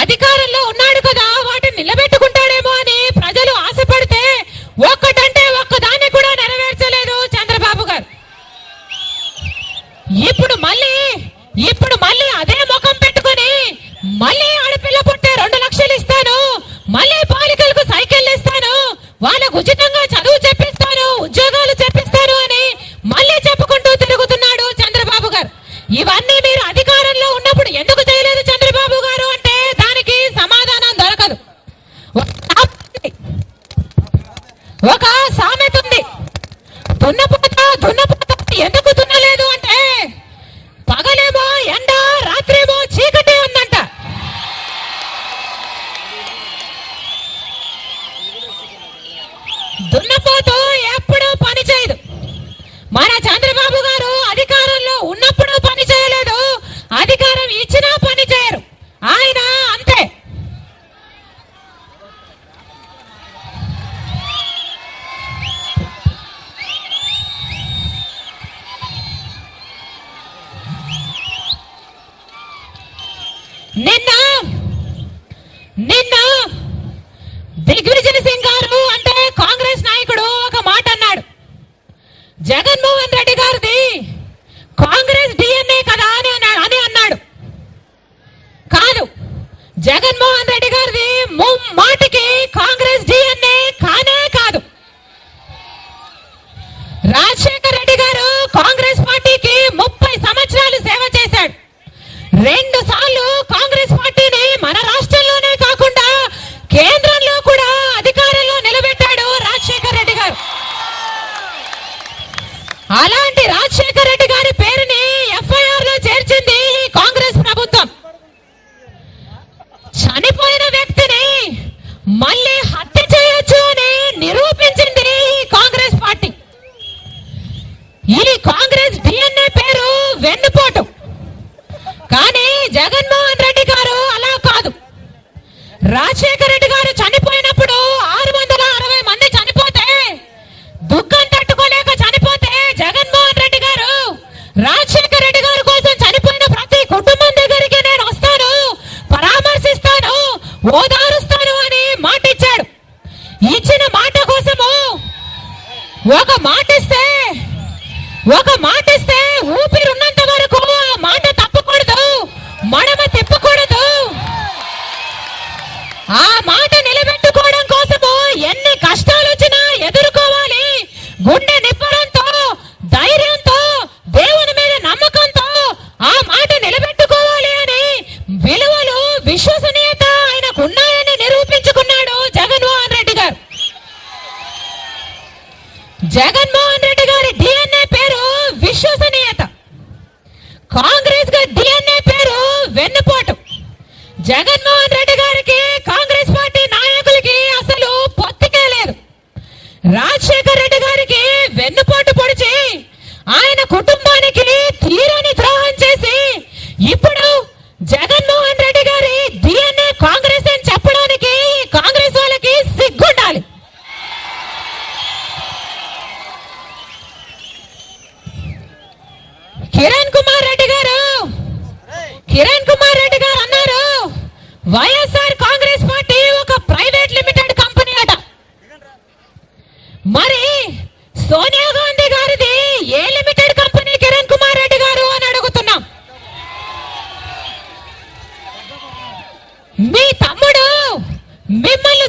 అధికారంలో ఉన్నాడు కదా వాటిని నిలబెట్టుకుంటాడేమో అని ప్రజలు ఆశపడితే ఒక్కటంటే ఒక్కదాన్ని కూడా నెరవేర్చలేదు చంద్రబాబు గారు. ఇప్పుడు మళ్ళీ అదే ముఖం పెట్టుకుని మళ్ళీ ఆడపిల్ల పుట్టే 2 లక్షలు ఇస్తాను, మళ్ళీ బాలికలకు సైకిల్ ఇస్తాను, వాళ్ళకు ఉచితంగా చదువు చెప్పిస్తాను, ఉద్యోగాలు చెప్పిస్తాను అని మళ్ళీ చెప్పుకుంటూ తిరుగుతున్నాడు చంద్రబాబు గారు. ఇవన్నీ మీరు అధికారంలో ఉన్నప్పుడు ఎందుకు చేయలేదు చంద్రబాబు గారు అంటే దానికి సమాధానం దొరకదు. ఒక సామెత ఉంది, దున్నపోతా ఎందుకు దున్నలేదు అంటే పగలేమో ఎండ రాత్రేమో చీకటి ఉందంట. దున్నపోతూ ఎప్పుడూ పని చేయదు. మన చంద్రబాబు గారు అధికారంలో ఉన్నప్పుడు పని చేయలేదు, అధికారం ఇచ్చినా పని చేయరు. ఆయన అంతే. నిన్న దిగ్విజయ్ సింగ్ గారు అంటే కాంగ్రెస్ నాయకుడు ఒక మాట అన్నాడు, జగన్మోహన్ రెడ్డి గారిది కాంగ్రెస్ డిఎన్ఏ కదా అని అన్నాడు. కాదు, జగన్మోహన్ రెడ్డి గారిది మాటికి కాంగ్రెస్ డిఎన్ఏ కానే కాదు. రాజశేఖర్ రెడ్డి గారు కాంగ్రెస్ పార్టీకి 30 సంవత్సరాలు సేవ చేశాడు. 2 సార్లు కాంగ్రెస్ పార్టీని మన రాష్ట్రంలోనే కాకుండా కేంద్రంలో కూడా అధికారంలో నిలబెట్టాడు రాజశేఖర్ రెడ్డి గారు. అలాంటి రాజశేఖర్ రెడ్డి గారి పేరుని ఎఫ్ఐఆర్ లో చేర్చింది కాంగ్రెస్ ప్రభుత్వం. చనిపోయిన వ్యక్తిని మళ్ళీ హత్య చేయొచ్చు అని నిరూపించింది కాంగ్రెస్ పార్టీ. ఈ కాంగ్రెస్ డిఎన్ఏ పేరు వెన్నుపోటు. కానీ జగన్మోహన్ రెడ్డి గారు అలా కాదు. రాజశేఖర రెడ్డి గారు చనిపోయినప్పుడు 660 మంది చనిపోతే దుఃఖం తట్టుకోలేక చనిపోతే జగన్మోహన్ రెడ్డి గారు రాజశేఖర రెడ్డి గారి కోసం చనిపోయిన ప్రతి కుటుంబం దగ్గరికి నేను వస్తాను, పరామర్శిస్తాను, ఓదారుస్తాను అని మాట ఇచ్చాడు. ఇచ్చిన మాట కోసము ఒక మాట ఇస్తే ఊపిరున్నంత వరకు ఆ మాట తప్పకూడదు, మడమ తిప్పకూడదు. ఆ మాట నిలబెట్టుకోవడం కోసము ఎన్ని కష్టాలు వచ్చినా ఎదుర్కోవాలి. గుండె నిబ్బరంతో, ధైర్యంతో, దేవుని మీద నమ్మకంతో ఆ మాట నిలబెట్టుకోవాలి అని విలువలు, విశ్వసనీయత ఆయనకు ఉన్నాయని నిరూపించుకున్నాడు జగన్మోహన్ రెడ్డి గారు. జగన్మోహన్ రెడ్డి గారి డిఎన్ఏ పేరు విశ్వసనీయత, కాంగ్రెస్ డిఎన్ఏ పేరు వెన్నుపోటు. జగన్మోహన్ రెడ్డి గారికి కాంగ్రెస్ పార్టీ నాయకులకి అసలు పొత్తికే లేదు. రాజశేఖర్ రెడ్డి గారికి వెన్నుపోటు పొడిచి ఆయన కుటుంబానికి తీరని ద్రోహం చేసి ఇప్పుడు జగన్మోహన్ రెడ్డి గారి డిఎన్ఏ కాంగ్రెస్ అని చెప్పడానికి కాంగ్రెస్ వాళ్ళకి సిగ్గుండాలి. కిరణ్ కుమార్ రెడ్డి గారు అన్నారు, వైఎస్ఆర్ కాంగ్రెస్ పార్టీ ఒక ప్రైవేట్ లిమిటెడ్ కంపెనీ అట. మరి సోనియా గాంధీ గారిది a limited company Kiran Kumar Reddy గారు అని అడుగుతున్నాం. మీ తమ్ముడు మిమ్మల్ని